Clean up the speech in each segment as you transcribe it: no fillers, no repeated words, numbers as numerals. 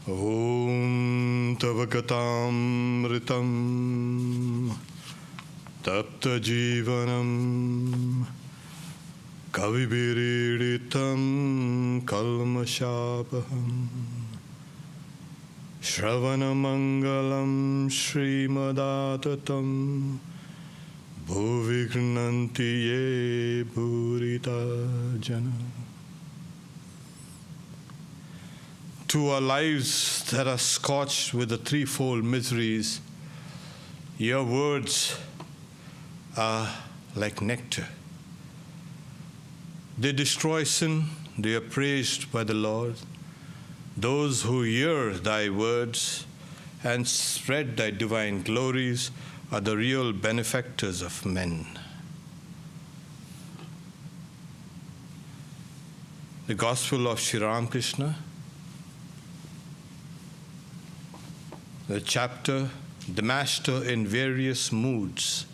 Om Tavakatamritam Tapta Jivanam Kavibiriditam Kalmashapaham Shravanamangalam Srimadatam Bhuvignanti ye Bhurita Jana. To our lives that are scorched with the threefold miseries, your words are like nectar. They destroy sin, they are praised by the Lord. Those who hear thy words and spread thy divine glories are the real benefactors of men. The Gospel of Sri Ramakrishna, the chapter, The Master in Various Moods,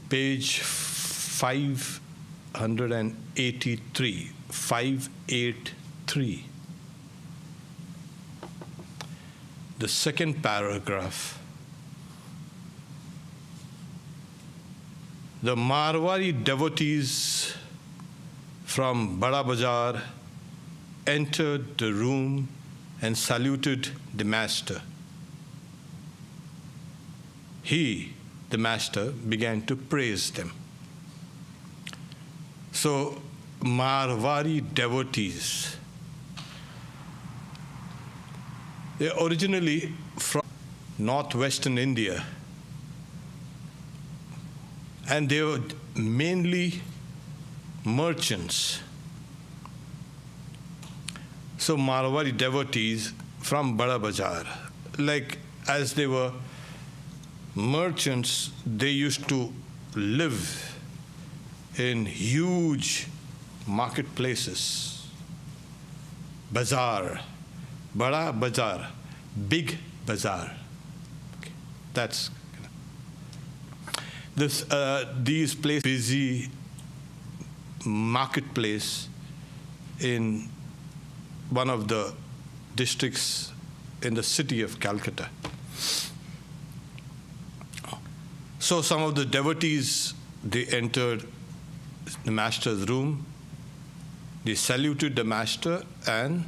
page 583, 583. The second paragraph. The Marwari devotees from Bada Bazaar entered the room and saluted the master. He, the master, began to praise them. So, Marwari devotees, they are originally from northwestern India, and they were mainly merchants. So Marwari devotees from Bada Bazaar, like as they were merchants, they used to live in huge marketplaces. Bazaar, Bada Bazaar, big bazaar. Okay. That's this. These places, busy marketplace in one of the districts in the city of Calcutta. So some of the devotees, they entered the master's room, they saluted the master, and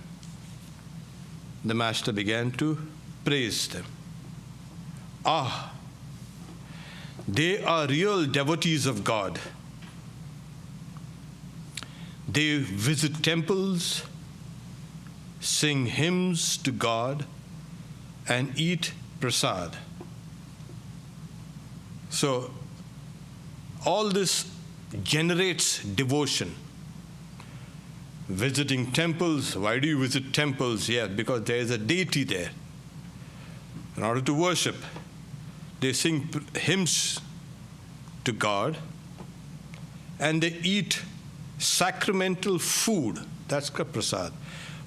the master began to praise them. Ah, they are real devotees of God. They visit temples, sing hymns to God, and eat prasad. So, all this generates devotion. Visiting temples, why do you visit temples? Yeah, because there is a deity there. In order to worship, they sing hymns to God, and they eat sacramental food, that's prasad.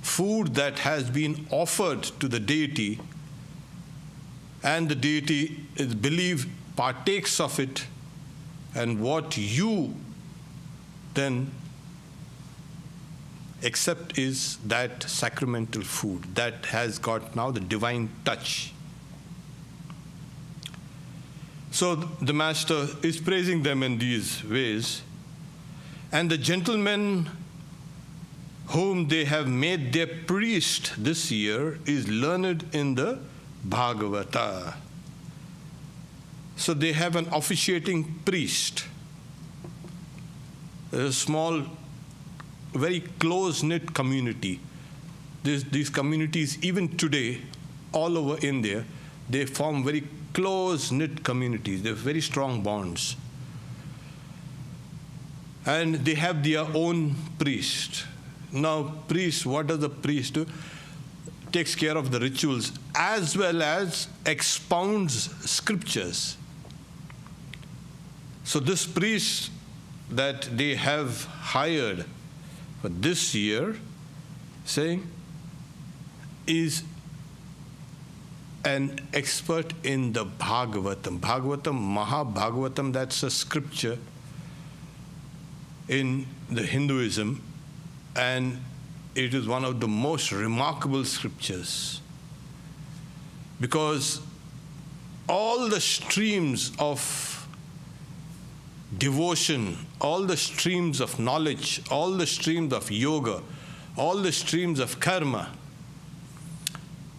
Food that has been offered to the deity, and the deity is believed partakes of it, and what you then accept is that sacramental food that has got now the divine touch. So the master is praising them in these ways, and the gentleman whom they have made their priest this year is learned in the Bhagavata. So they have an officiating priest. There's a small, very close-knit community. These communities, even today, all over India, they form very close-knit communities. They have very strong bonds. And they have their own priest. Now, priest, what does the priest do? Takes care of the rituals as well as expounds scriptures. So this priest that they have hired for this year, saying, is an expert in the Bhagavatam. Bhagavatam, Mahabhagavatam, that's a scripture in the Hinduism, and it is one of the most remarkable scriptures, because all the streams of devotion, all the streams of knowledge, all the streams of yoga, all the streams of karma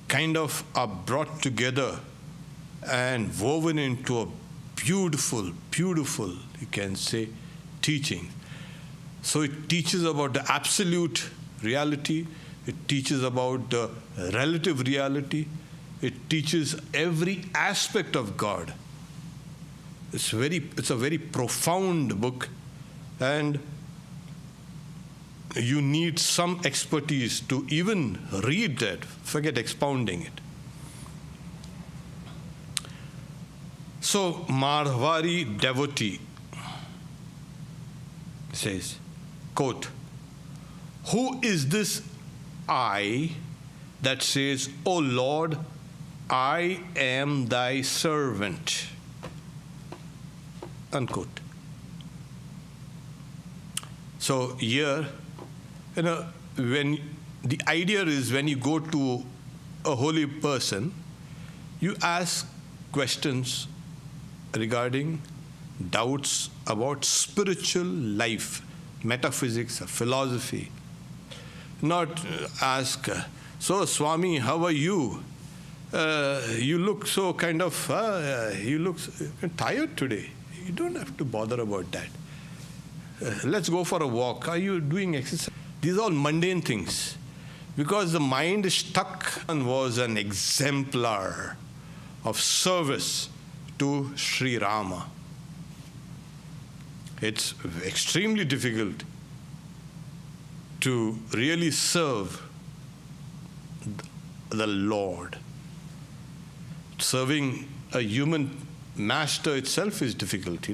kind of are brought together and woven into a beautiful, beautiful, you can say, teaching. So it teaches about the absolute reality, it teaches about the relative reality, it teaches every aspect of God. It's a very profound book, and you need some expertise to even read that, forget expounding it. So Madhvari devotee says, quote, "Who is this I that says, O Lord, I am thy servant?" Unquote. So here, when the idea is, when you go to a holy person, you ask questions regarding doubts about spiritual life, metaphysics, philosophy. Not ask, "So Swami, how are you? You look so kind of, you look tired today." You don't have to bother about that. Let's go for a walk. Are you doing exercise? These are all mundane things. Because the mind is stuck, and was an exemplar of service to Sri Rama. It's extremely difficult to really serve the Lord. Serving a human master itself is difficult,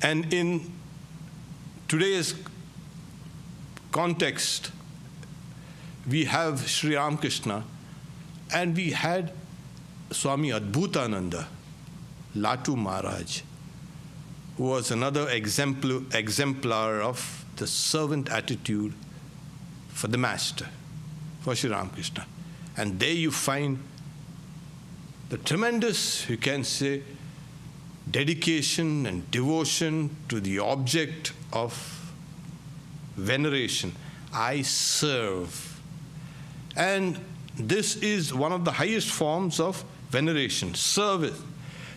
And in today's context, we have Sri Ramakrishna, and we had Swami Adbhutananda, Latu Maharaj, who was another exemplar of the servant attitude for the master, for Sri Ramakrishna. And there you find the tremendous, you can say, dedication and devotion to the object of veneration. I serve. And this is one of the highest forms of veneration, service.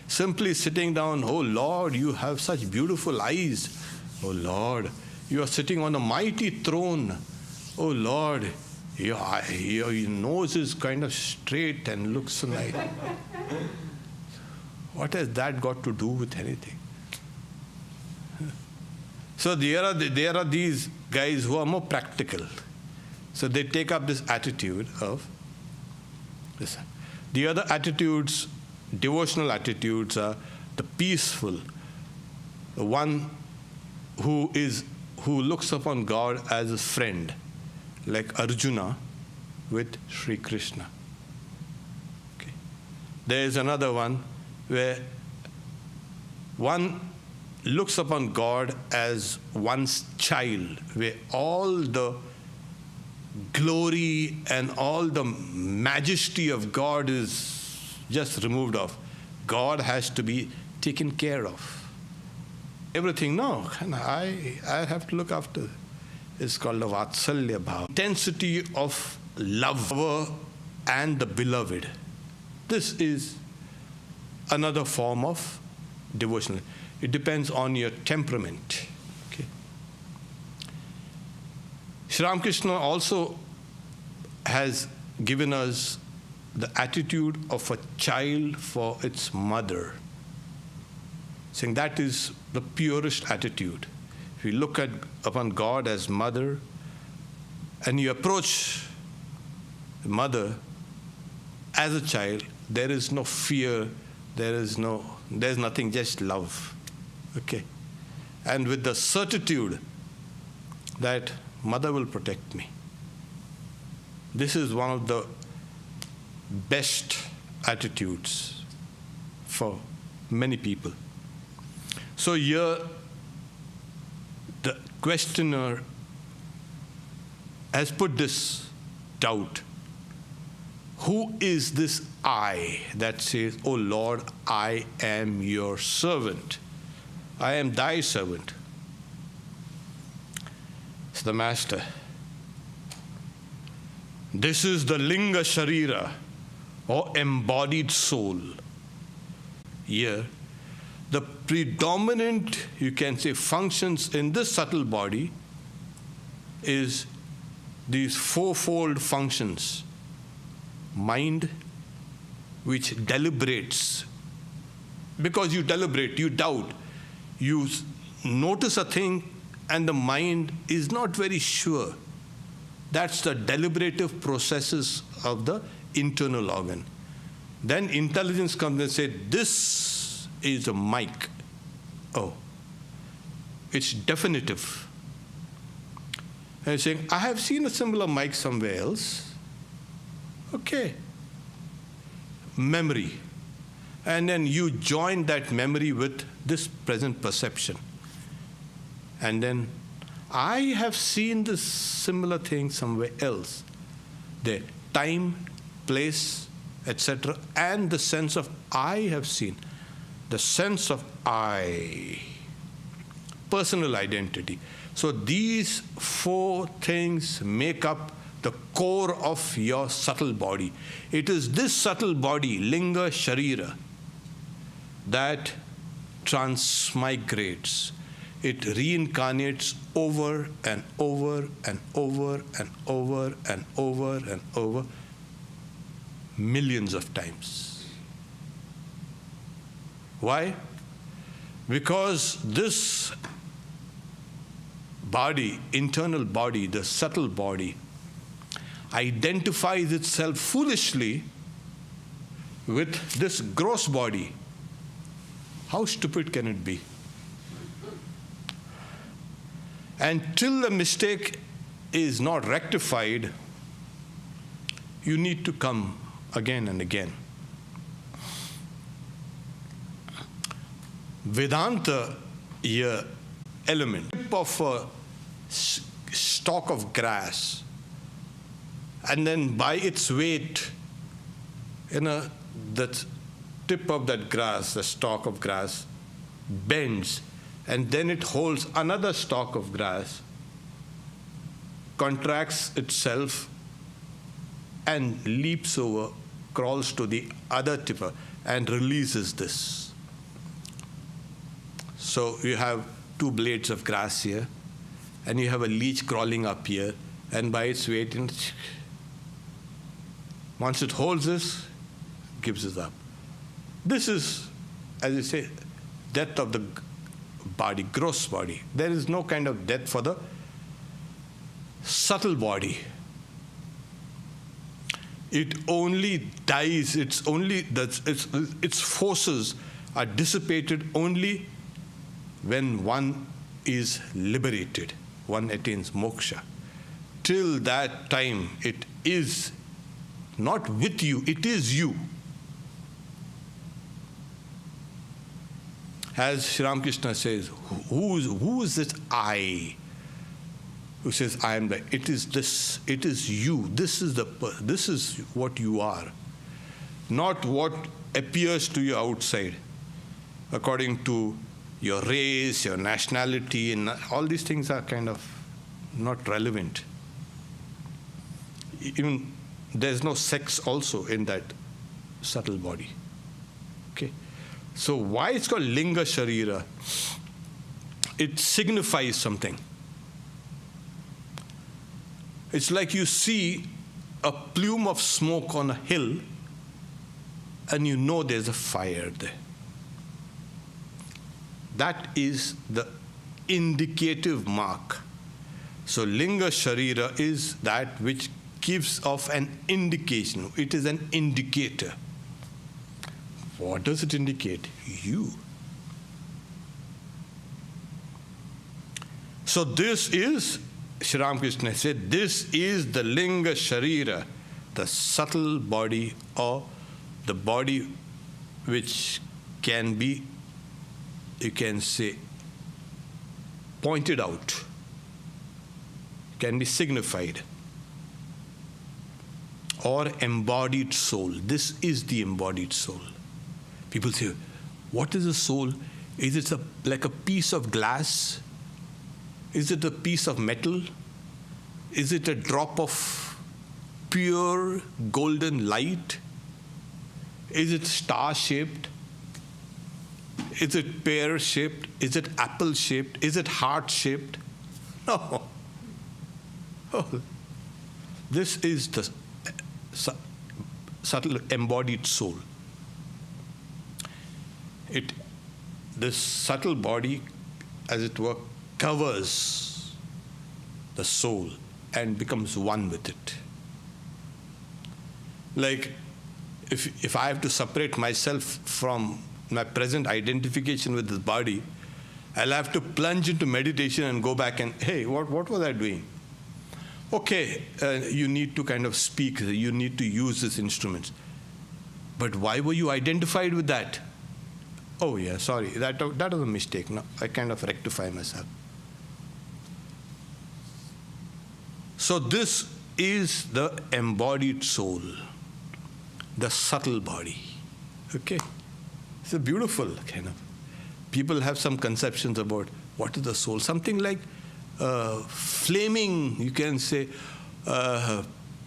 Simply sitting down, "Oh Lord, you have such beautiful eyes. Oh Lord, you are sitting on a mighty throne. Oh Lord, your nose is kind of straight and looks like..." What has that got to do with anything? So there are these guys who are more practical. So they take up this attitude of this. The other attitudes, devotional attitudes, are the peaceful, the one who looks upon God as a friend, like Arjuna with Sri Krishna. Okay. There is another one where one looks upon God as one's child, where all the glory and all the majesty of God is just removed off. God has to be taken care of. Everything, no, I have to look after. It's called the Vatsalya Bhava. Intensity of love and the beloved. This is another form of devotion. It depends on your temperament. Okay. Sri Ramakrishna also has given us the attitude of a child for its mother, saying that is the purest attitude. If you look upon God as mother, and you approach the mother as a child, there is no fear, there's nothing, just love. Okay. And with the certitude that mother will protect me. This is one of the best attitudes for many people. So here the questioner has put this doubt. Who is this I that says, "Oh Lord, I am your servant. I am thy servant"? It's the Master. This is the Linga Sharira, or embodied soul. Here, the predominant, you can say, functions in this subtle body is these fourfold functions. Mind, which deliberates. Because you deliberate, you doubt. You notice a thing and the mind is not very sure. That's the deliberative processes of the internal organ. Then intelligence comes and says, this is a mic. Oh, it's definitive. And it's saying, I have seen a similar mic somewhere else. Okay. Memory. And then you join that memory with this present perception. And then, I have seen this similar thing somewhere else. The time, place, etc., and the sense of I have seen. The sense of I. Personal identity. So these four things make up the core of your subtle body. It is this subtle body, Linga Sharira, that transmigrates. It reincarnates over and over and over and over and over and over, millions of times. Why? Because this body, internal body, the subtle body, identifies itself foolishly with this gross body. How stupid can it be? And till the mistake is not rectified, you need to come again and again. Vedanta here element of a stalk of grass, and then by its weight, the tip of that grass, the stalk of grass, bends, and then it holds another stalk of grass, contracts itself, and leaps over, crawls to the other tip, and releases this. So you have two blades of grass here, and you have a leech crawling up here, and by its weight, once it holds this, gives it up. This is, as you say, death of the body, gross body. There is no kind of death for the subtle body. It only dies, its forces are dissipated only when one is liberated, one attains moksha. Till that time, it is not with you, it is you. As Sri Ramakrishna says, who is this I? Who says, I am the, it is this, it is you, this is what you are. Not what appears to you outside, according to your race, your nationality, and all these things are kind of not relevant. Even there's no sex also in that subtle body. Okay? So why it's called Linga Sharira? It signifies something. It's like you see a plume of smoke on a hill and you know there's a fire there. That is the indicative mark. So Linga Sharira is that which gives off an indication. It is an indicator. What does it indicate? You. So this is, Sri Ramakrishna said, this is the Linga Sharira, the subtle body, or the body which can be, you can say, pointed out, can be signified, or embodied soul. This is the embodied soul. People say, what is a soul? Is it like a piece of glass? Is it a piece of metal? Is it a drop of pure golden light? Is it star-shaped? Is it pear-shaped? Is it apple-shaped? Is it heart-shaped? No. Oh. This is the subtle embodied soul. This subtle body, as it were, covers the soul and becomes one with it. Like, if I have to separate myself from my present identification with this body, I'll have to plunge into meditation and go back and, hey, what was I doing? Okay, you need to kind of speak, you need to use these instruments. But why were you identified with that? Oh yeah, sorry, that was a mistake. No, I kind of rectify myself. So this is the embodied soul, the subtle body. Okay, it's a beautiful kind of. People have some conceptions about what is the soul. Something like flaming, you can say,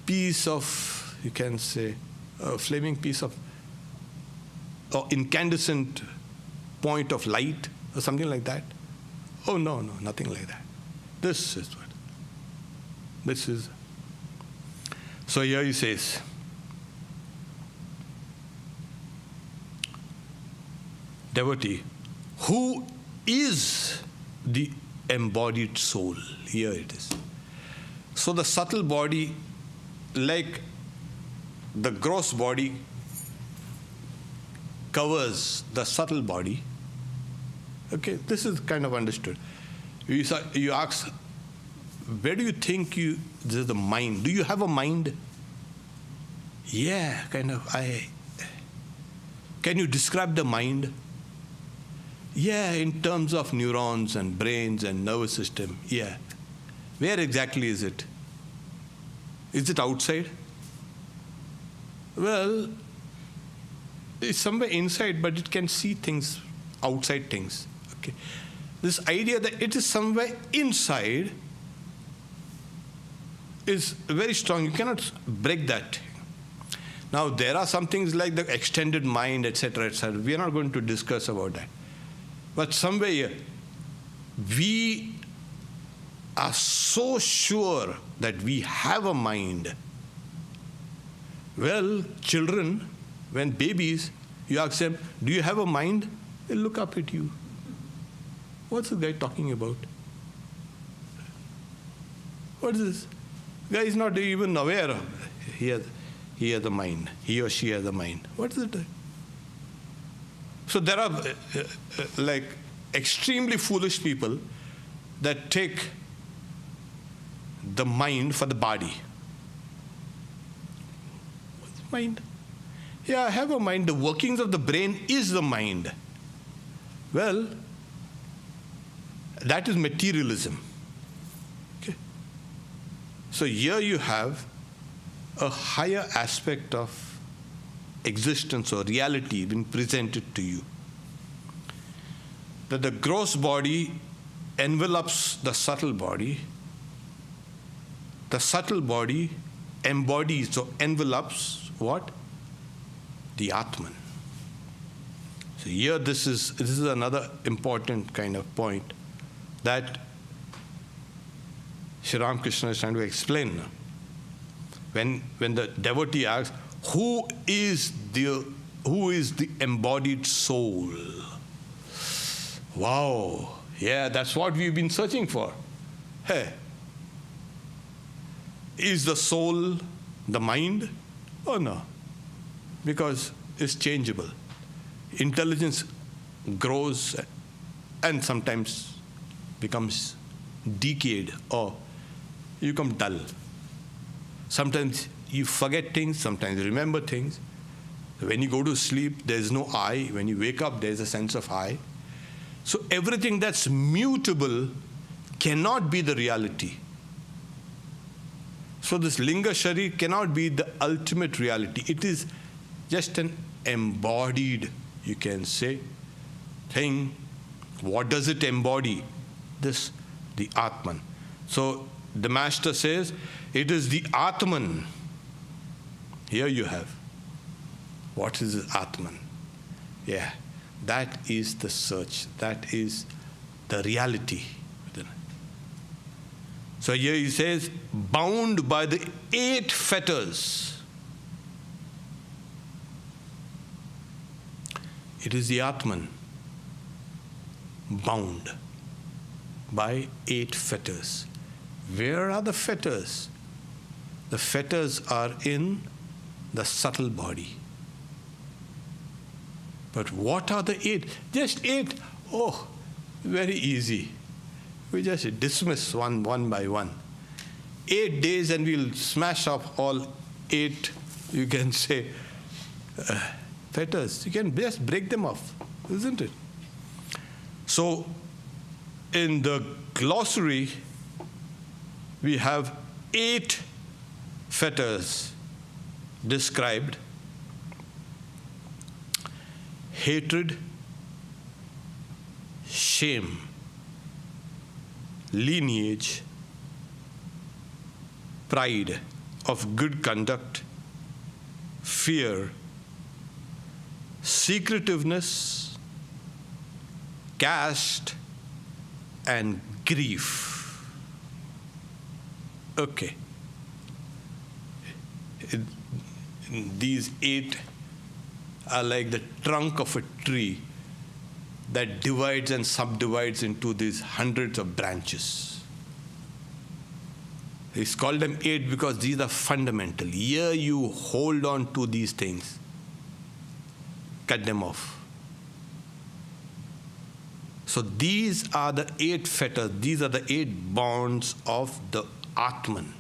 piece of, you can say, a flaming piece of, or incandescent point of light, or something like that. Oh, no, nothing like that. This is what. This is. So here he says, devotee, who is the embodied soul? Here it is. So the subtle body, like the gross body, covers the subtle body. Okay, this is kind of understood. You ask, where do you think this is the mind? Do you have a mind? Yeah, kind of. Can you describe the mind? Yeah, in terms of neurons and brains and nervous system, yeah. Where exactly is it? Is it outside? Well, it's somewhere inside, but it can see things, outside things. Okay. This idea that it is somewhere inside is very strong. You cannot break that. Now, there are some things like the extended mind, etc., etc. We are not going to discuss about that. But somewhere here, we are so sure that we have a mind. Well, children, when babies, you ask them, do you have a mind? They look up at you. What's the guy talking about? What is this? The guy is not even aware of he has a mind. He or she has a mind. What is it? So there are like extremely foolish people that take the mind for the body. What's mind? Yeah, I have a mind. The workings of the brain is the mind. Well, that is materialism. Okay. So here you have a higher aspect of existence or reality being presented to you. That the gross body envelops the subtle body. The subtle body embodies or envelopes what? The Atman. So here this is another important kind of point that Sri Ramakrishna is trying to explain. When the devotee asks, who is the embodied soul? Wow, yeah, that's what we've been searching for. Hey, is the soul the mind? Oh no, because it's changeable. Intelligence grows and sometimes becomes decayed, or you become dull. Sometimes you forget things, sometimes you remember things. When you go to sleep, there is no I. When you wake up, there is a sense of I. So everything that's mutable cannot be the reality. So this Linga Sharir cannot be the ultimate reality. It is just an embodied, you can say, thing. What does it embody? This, the Atman. So the master says, it is the Atman. Here you have. What is the Atman? Yeah, that is the search. That is the reality. So here he says, bound by the 8 fetters. It is the Atman, bound by 8 fetters. Where are the fetters? The fetters are in the subtle body. But what are the 8? Just 8. Oh, very easy. We just dismiss one by one. 8 days and we'll smash up all 8, you can say, fetters. You can just break them off, isn't it? So, in the glossary, we have 8 fetters described. Hatred, shame, lineage, pride of good conduct, fear, secretiveness, caste, and grief. Okay. These 8 are like the trunk of a tree that divides and subdivides into these hundreds of branches. He's called them 8 because these are fundamental. Here you hold on to these things. Cut them off. So these are the 8 fetters. These are the 8 bonds of the Atman.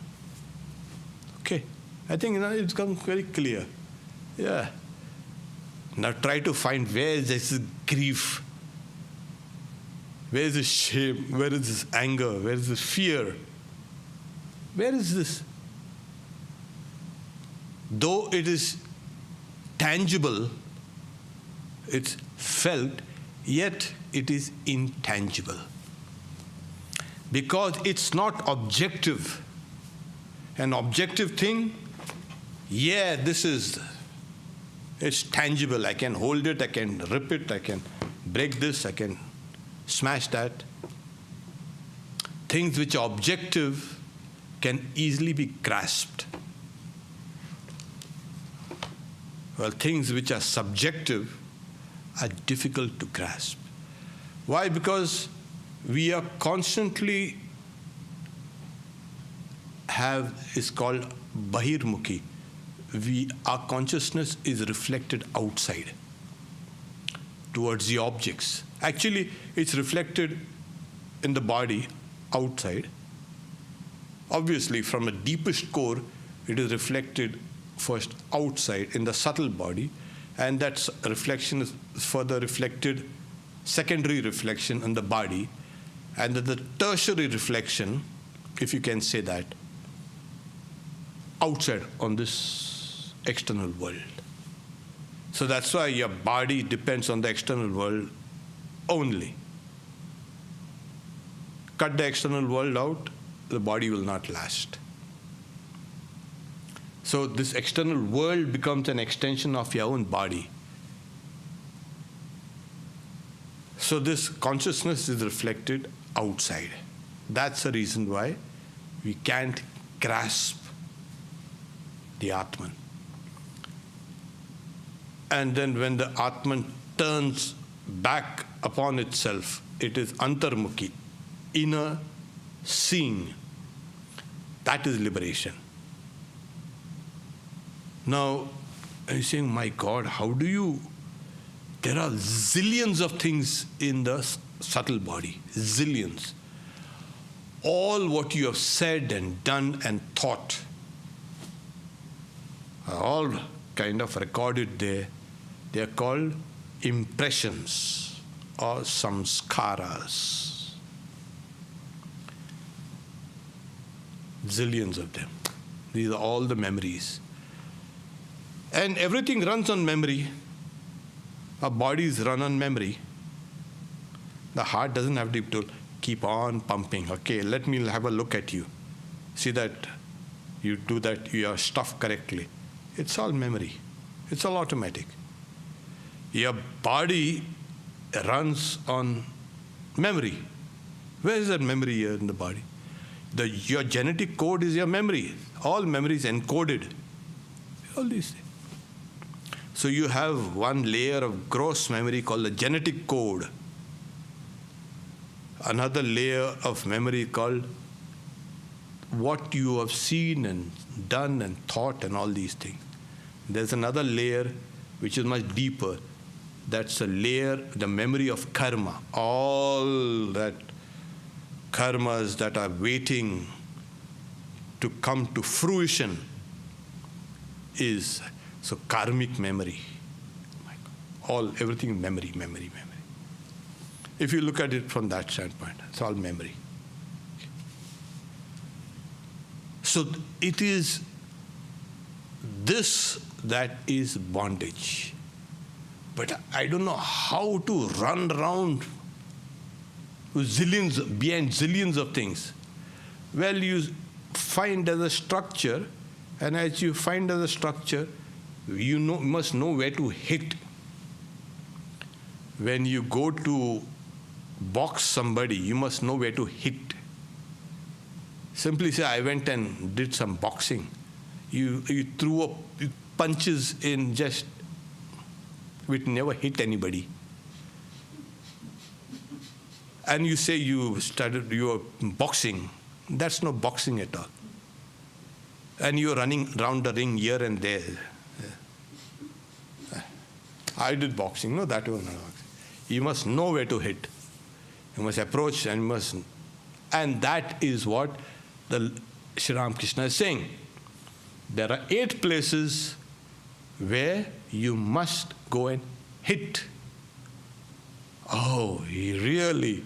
Okay. I think it's come very clear. Yeah. Now try to find where is this grief, where is this shame, where is this anger, where is this fear, where is this? Though it is tangible, it's felt, yet it is intangible. Because it's not objective. An objective thing, yeah, it's tangible. I can hold it, I can rip it, I can break this, I can smash that. Things which are objective can easily be grasped. Well, things which are subjective are difficult to grasp. Why? Because we are constantly is called Bahirmukhi. Our consciousness is reflected outside towards the objects. Actually, it's reflected in the body outside. Obviously, from the deepest core, it is reflected first outside in the subtle body, and that reflection is further reflected, secondary reflection in the body, and the tertiary reflection, if you can say that, outside on this external world. So that's why your body depends on the external world only. Cut the external world out, the body will not last. So this external world becomes an extension of your own body. So this consciousness is reflected outside. That's the reason why we can't grasp the Atman. And then when the Atman turns back upon itself, it is antarmukhi, inner seeing. That is liberation. Now, I'm saying, my God, how do you... There are zillions of things in the subtle body, zillions. All what you have said and done and thought are all kind of recorded there. They are called impressions or samskaras. Zillions of them. These are all the memories. And everything runs on memory. Our bodies run on memory. The heart doesn't have to keep on pumping. Okay, let me have a look at you. See that you do that, you are stuffed correctly. It's all memory. It's all automatic. Your body runs on memory. Where is that memory here in the body? Your genetic code is your memory. All memory is encoded. All these things. So you have one layer of gross memory called the genetic code. Another layer of memory called what you have seen and done and thought and all these things. There's another layer which is much deeper. That's a layer, the memory of karma. All that karmas that are waiting to come to fruition is so karmic memory. Everything memory. If you look at it from that standpoint, it's all memory. So it is this that is bondage. But I don't know how to run around behind zillions of things. Well, you find as a structure, and as you find as a structure, you must know where to hit. When you go to box somebody, you must know where to hit. Simply say, I went and did some boxing. You threw up punches in just, which never hit anybody. And you say you are boxing. That's no boxing at all. And you're running around the ring here and there. I did boxing. No, that was not boxing. You must know where to hit. You must approach and that is what the Sri Ramakrishna is saying. There are 8 places where you must go and hit. Oh, really?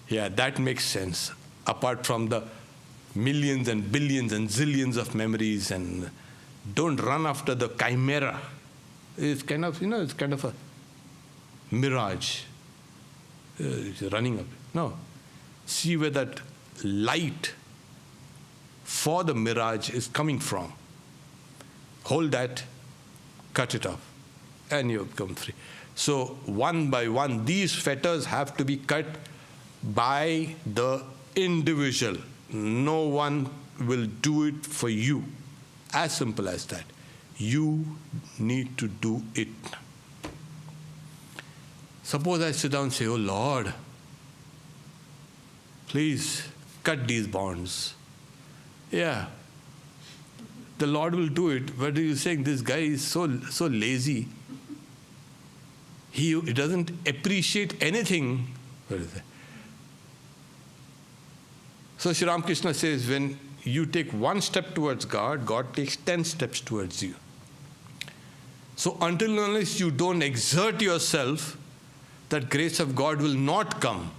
Yeah, that makes sense. Apart from the millions and billions and zillions of memories, and don't run after the chimera. It's kind of, it's kind of a mirage. It's running up. No. See where that light for the mirage is coming from. Hold that, cut it off, and you become free. So one by one, these fetters have to be cut by the individual. No one will do it for you. As simple as that. You need to do it. Suppose I sit down and say, oh Lord, please cut these bonds. Yeah. The Lord will do it, but you're saying this guy is so lazy. He doesn't appreciate anything. What is that? So Sri Ramakrishna says, when you take one step towards God, God takes 10 steps towards you. So until and unless you don't exert yourself, that grace of God will not come.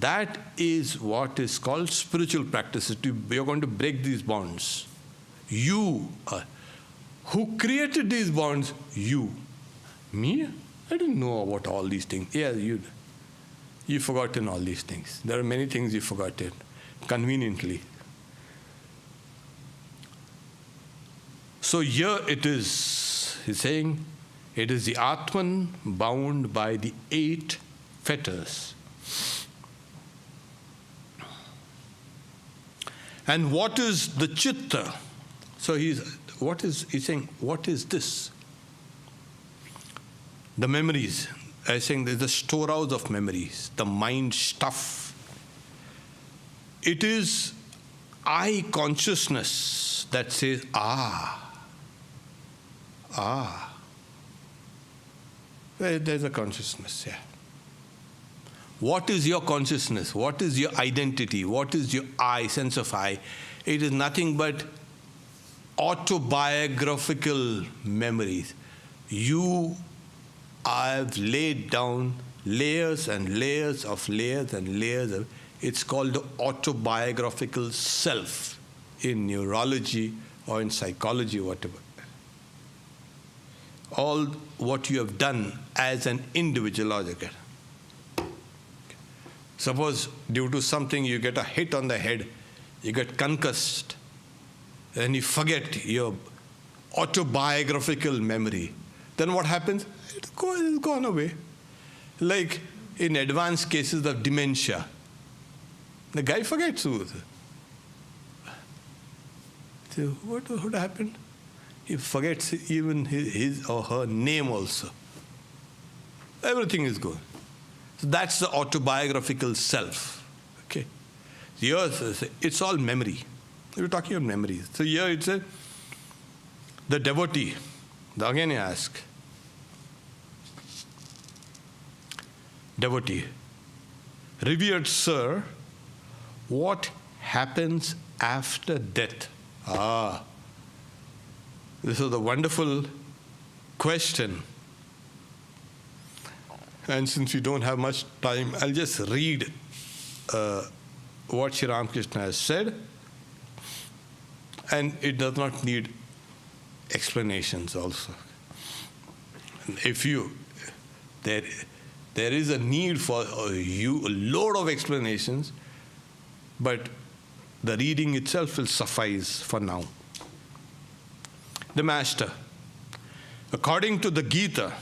That is what is called spiritual practice. You're going to break these bonds. You who created these bonds? You. Me? I didn't know about all these things. Yeah, you've forgotten all these things. There are many things you've forgotten, conveniently. So here it is, he's saying, it is the Atman bound by the 8 fetters. And what is the chitta? So he's saying, what is this? The memories. I saying there's a storehouse of memories, the mind stuff. It is I consciousness that says, there's a consciousness, yeah. What is your consciousness? What is your identity? What is your I, sense of I? It is nothing but autobiographical memories. You have laid down layers and layers of layers and layers of. It's called the autobiographical self in neurology or in psychology, whatever. All what you have done as an individual. Suppose due to something you get a hit on the head, you get concussed, and you forget your autobiographical memory. Then what happens? It's gone away. Like in advanced cases of dementia, the guy forgets who. So what happened? He forgets even his or her name also. Everything is gone. So that's the autobiographical self. Okay. Yours, it's all memory. We're talking about memory. So here it's the devotee. Again you ask. Devotee. Revered sir, what happens after death? This is a wonderful question. And since we don't have much time, I'll just read what Sri Ramakrishna has said. And it does not need explanations also. If there is a need for a load of explanations, but the reading itself will suffice for now. The Master, according to the Gita,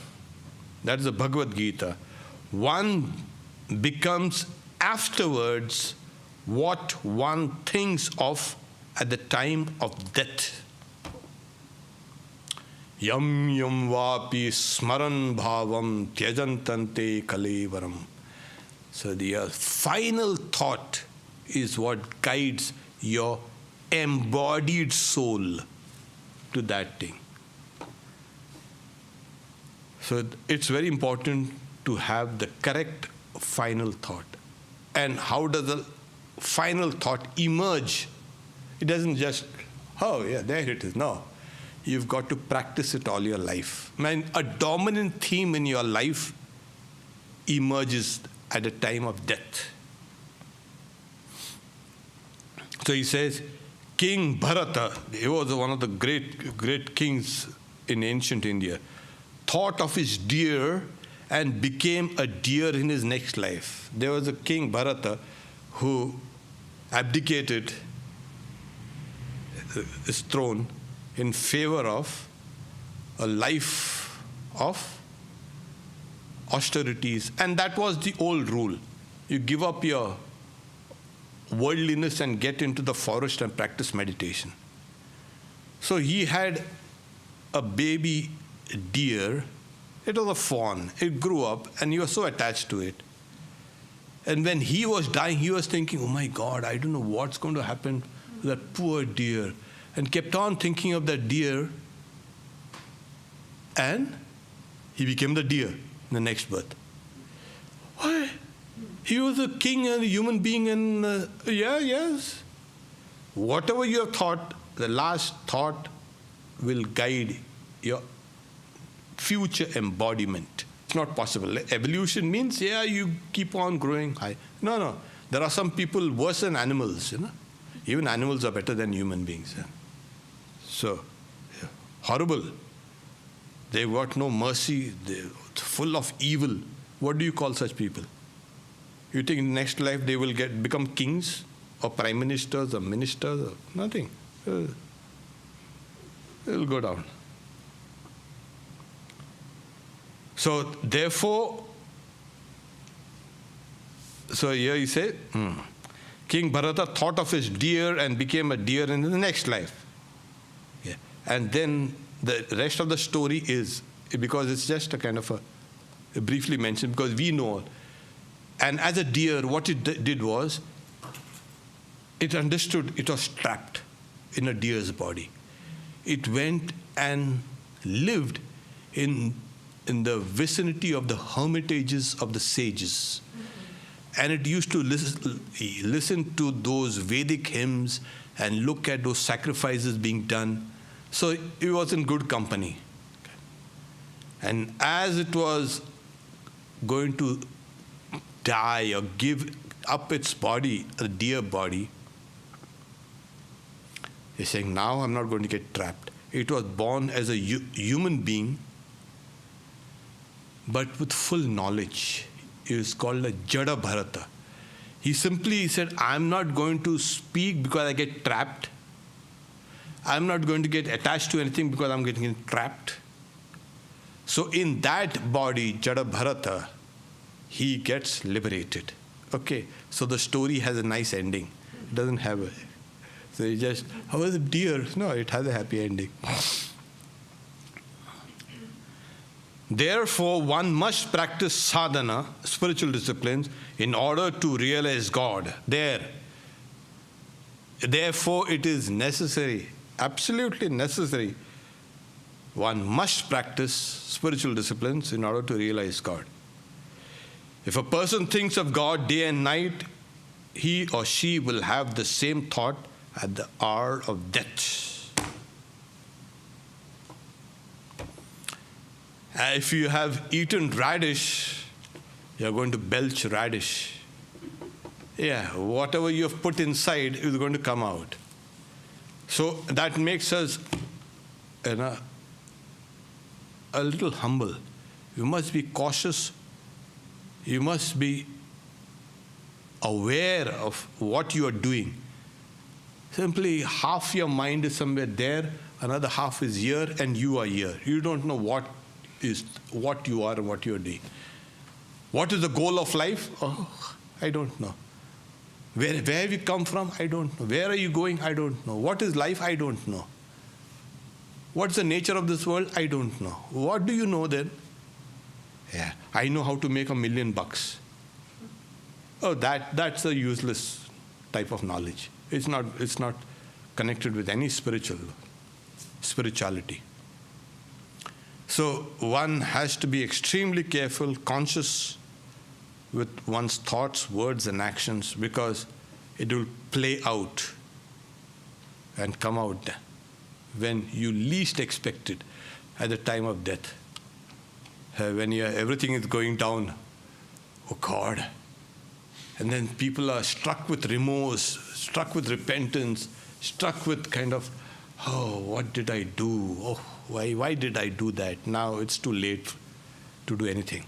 that is the Bhagavad-Gita, one becomes afterwards what one thinks of at the time of death. Yam yam vapi smaran bhavam tyajantante kalevaram. So the final thought is what guides your embodied soul to that thing. So it's very important to have the correct final thought. And how does the final thought emerge? It doesn't just, oh yeah, there it is. No. You've got to practice it all your life. Man, a dominant theme in your life emerges at the time of death. So he says, King Bharata, he was one of the great kings in ancient India, thought of his deer and became a deer in his next life. There was a king Bharata who abdicated his throne in favor of a life of austerities. And that was the old rule. You give up your worldliness and get into the forest and practice meditation. So he had a baby deer. It was a fawn. It grew up and he was so attached to it. And when he was dying, he was thinking, oh my God, I don't know what's going to happen to that poor deer. And kept on thinking of that deer. And he became the deer in the next birth. Why? He was a king and a human being, and yes. Whatever you have thought, the last thought will guide your future embodiment. It's not possible. Evolution means, you keep on growing high. No. There are some people worse than animals, Even animals are better than human beings. So, horrible. They've got no mercy. They're full of evil. What do you call such people? You think in next life they will become kings or prime ministers or ministers or nothing? They'll go down. So therefore, here he said, King Bharata thought of his deer and became a deer in the next life. Yeah. And then the rest of the story is, because it's just a kind of a briefly mentioned, because we know. And as a deer, what it did was, it understood it was trapped in a deer's body. It went and lived in the vicinity of the hermitages of the sages. And it used to listen to those Vedic hymns and look at those sacrifices being done. So it was in good company. And as it was going to die or give up its body, a deer body. He's saying, now I'm not going to get trapped. It was born as a human being, but with full knowledge. It is called a Jada Bharata. He simply said, I'm not going to speak because I get trapped. I'm not going to get attached to anything because I'm getting trapped. So in that body, Jada Bharata, he gets liberated. Okay, so the story has a nice ending. It doesn't have a... So you just, how was it dear? No, it has a happy ending. Therefore, one must practice sadhana, spiritual disciplines, in order to realize God. Therefore, it is necessary, absolutely necessary. One must practice spiritual disciplines in order to realize God. If a person thinks of God day and night, he or she will have the same thought at the hour of death. If you have eaten radish, you're going to belch radish. Yeah, whatever you have put inside is going to come out. So that makes us a little humble. You must be cautious. You must be aware of what you are doing. Simply half your mind is somewhere there, another half is here, and you are here. You don't know what you are and what you are doing. What is the goal of life? Oh, I don't know. Where have you come from? I don't know. Where are you going? I don't know. What is life? I don't know. What's the nature of this world? I don't know. What do you know then? Yeah, I know how to make $1 million. Oh, that's a useless type of knowledge. It's not connected with any spirituality. So one has to be extremely careful, conscious with one's thoughts, words, and actions, because it will play out and come out when you least expect it, at the time of death. When everything is going down, oh God. And then people are struck with remorse, struck with repentance, struck with kind of, oh, what did I do? Oh, why did I do that? Now it's too late to do anything.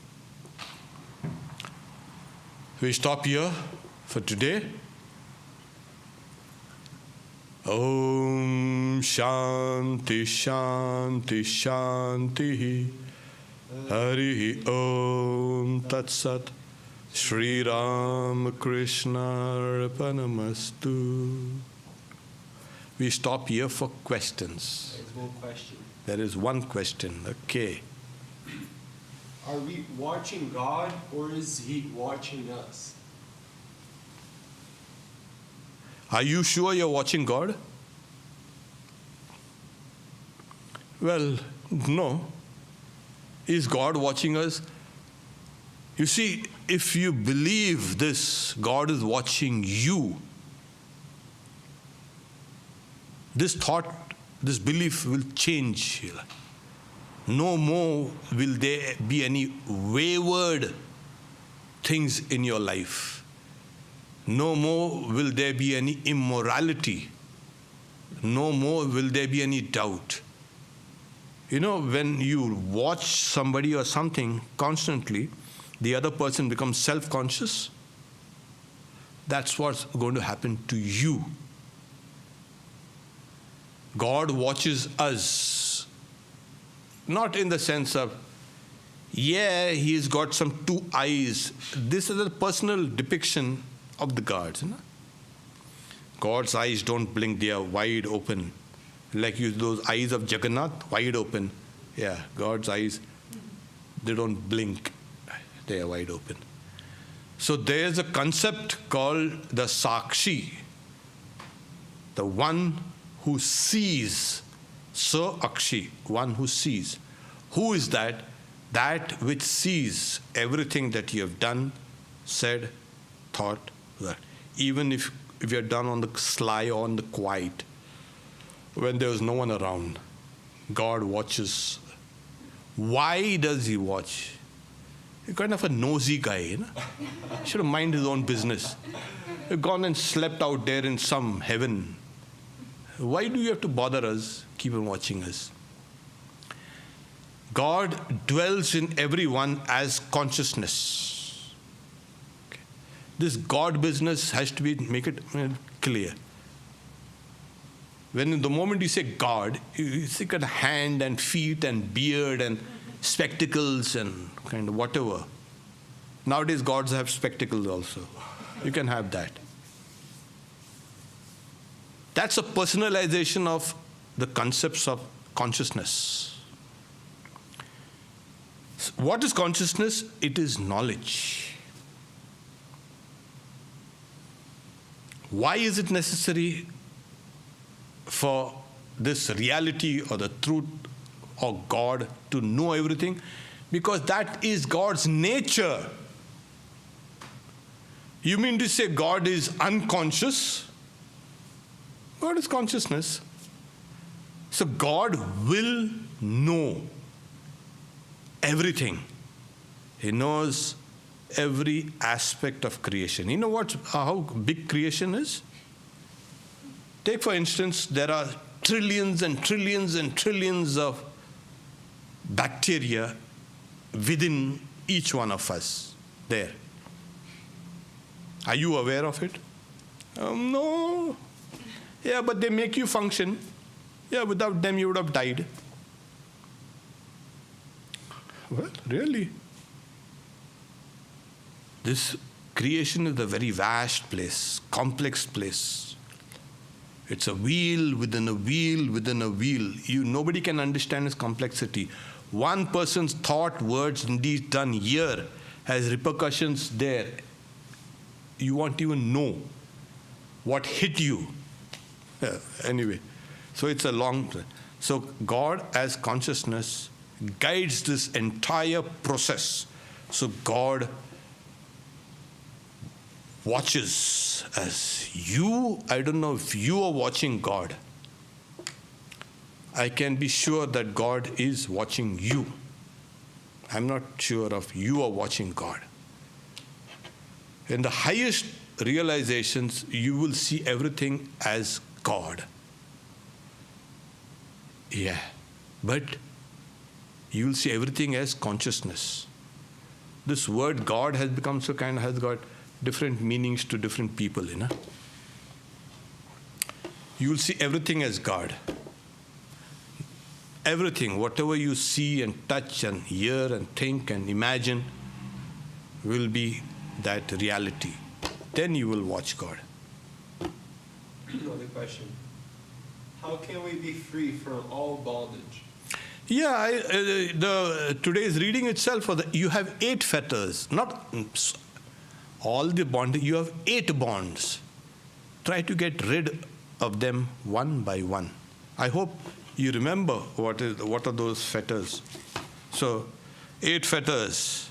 We stop here for today. Om Shanti Shanti Shanti Hari Om Tat Sat Shri Ramakrishna Arpanamastu. We stop here for questions. There's one question. There is one question. Okay. Are we watching God, or is He watching us? Are you sure you're watching God? Well, no. Is God watching us? You see, if you believe this, God is watching you, this thought, this belief will change. No more will there be any wayward things in your life. No more will there be any immorality. No more will there be any doubt. You know, when you watch somebody or something constantly, the other person becomes self-conscious. That's what's going to happen to you. God watches us, not in the sense of, yeah, he's got some 2 eyes. This is a personal depiction of the gods. You know? God's eyes don't blink, they are wide open. Like those eyes of Jagannath, wide open. Yeah, God's eyes, they don't blink, they are wide open. So there's a concept called the Sakshi, the one who sees. So Akshi, one who sees. Who is that? That which sees everything that you have done, said, thought, that. Even if you are done on the sly or on the quiet, when there is no one around, God watches. Why does He watch? You're kind of a nosy guy, you know. Should have mind his own business. You've gone and slept out there in some heaven. Why do you have to bother us? Keep on watching us. God dwells in everyone as consciousness. Okay. This God business has to be, make it clear. When in the moment you say God, you think of hand and feet and beard and spectacles and kind of whatever. Nowadays gods have spectacles also. You can have that. That's a personalization of the concepts of consciousness. What is consciousness? It is knowledge. Why is it necessary for this reality or the truth or God to know everything? Because that is God's nature. You mean to say God is unconscious? God is consciousness. So God will know everything. He knows every aspect of creation. You know how big creation is? Take, for instance, there are trillions and trillions and trillions of bacteria within each one of us there. Are you aware of it? No. Yeah, but they make you function. Yeah, without them you would have died. Well, really? This creation is a very vast place, complex place. It's a wheel within a wheel within a wheel. Nobody can understand its complexity. One person's thought, words, and deeds done here has repercussions there. You won't even know what hit you. Anyway, so it's a long... So God as consciousness guides this entire process. So God watches as you. I don't know if you are watching God. I can be sure that God is watching you. I'm not sure if you are watching God. In the highest realizations, you will see everything as God. Yeah, but you will see everything as consciousness. This word God has become so kind of, has got different meanings to different people, you know. You will see everything as God. Everything, whatever you see and touch and hear and think and imagine will be that reality. Then you will watch God. Another question. How can we be free from all bondage? Yeah, today's reading itself, you have 8 fetters, not all the bonds, you have 8 bonds. Try to get rid of them one by one. I hope you remember what are those fetters. So, 8 fetters.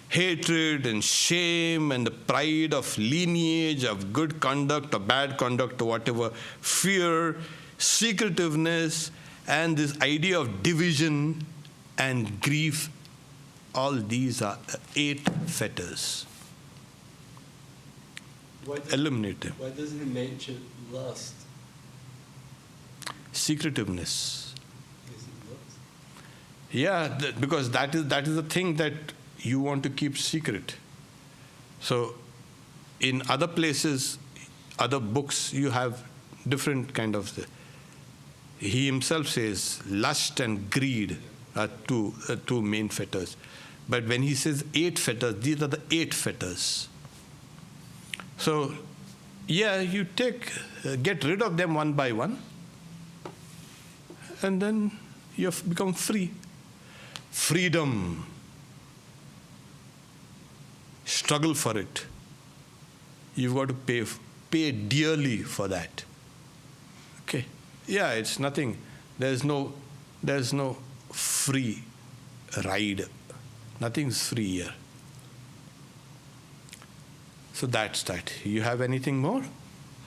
Hatred and shame and the pride of lineage, of good conduct or bad conduct or whatever, fear, secretiveness, and this idea of division and grief, all these are 8 fetters. Eliminate them. Why doesn't he mention lust? Secretiveness. Is it lust? Yeah, because that is the thing that you want to keep secret. So, in other places, other books, you have different kind of... He himself says lust and greed are two main fetters. But when he says 8 fetters, these are the 8 fetters. So, yeah, you get rid of them one by one, and then you have become free. Freedom. Struggle for it. You've got to pay dearly for that. Okay. Yeah, it's nothing. There's no free ride. Nothing's free here. So that's that. You have anything more?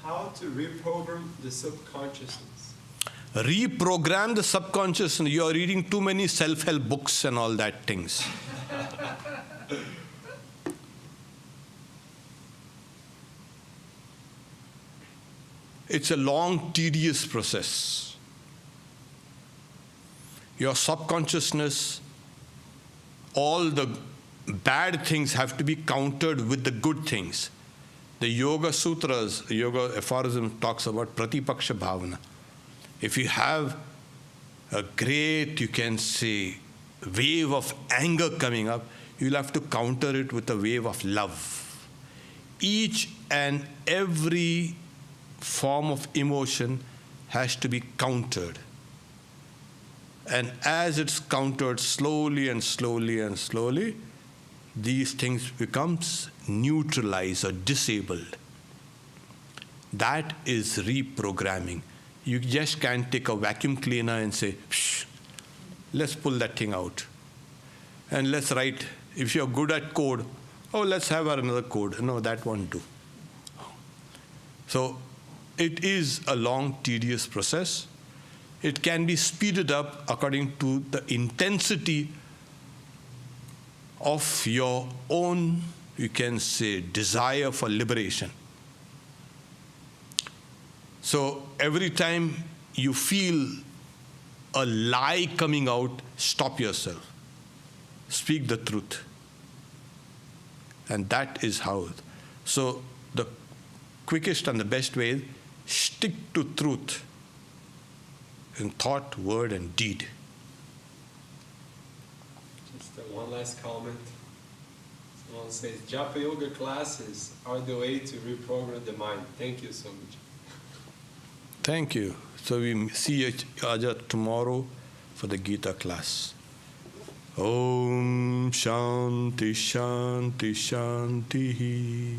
How to reprogram the subconsciousness. Reprogram the subconsciousness. You are reading too many self-help books and all that things. It's a long, tedious process. Your subconsciousness, all the bad things have to be countered with the good things. The Yoga Sutras, Yoga aphorism talks about Pratipaksha Bhavana. If you have a great, you can say, wave of anger coming up, you'll have to counter it with a wave of love. Each and every form of emotion has to be countered. And as it's countered slowly and slowly and slowly, these things becomes neutralized or disabled. That is reprogramming. You just can't take a vacuum cleaner and say, shh, let's pull that thing out. And let's write, if you're good at code, oh, let's have another code. No, that won't do. So it is a long, tedious process. It can be speeded up according to the intensity of your own, you can say, desire for liberation. So every time you feel a lie coming out, stop yourself. Speak the truth. And that is how. So the quickest and the best way is stick to truth in thought, word, and deed. Just one last comment. Someone says, Japa Yoga classes are the way to reprogram the mind. Thank you so much. Thank you. So we see each other tomorrow for the Gita class. Om Shanti Shanti Shanti.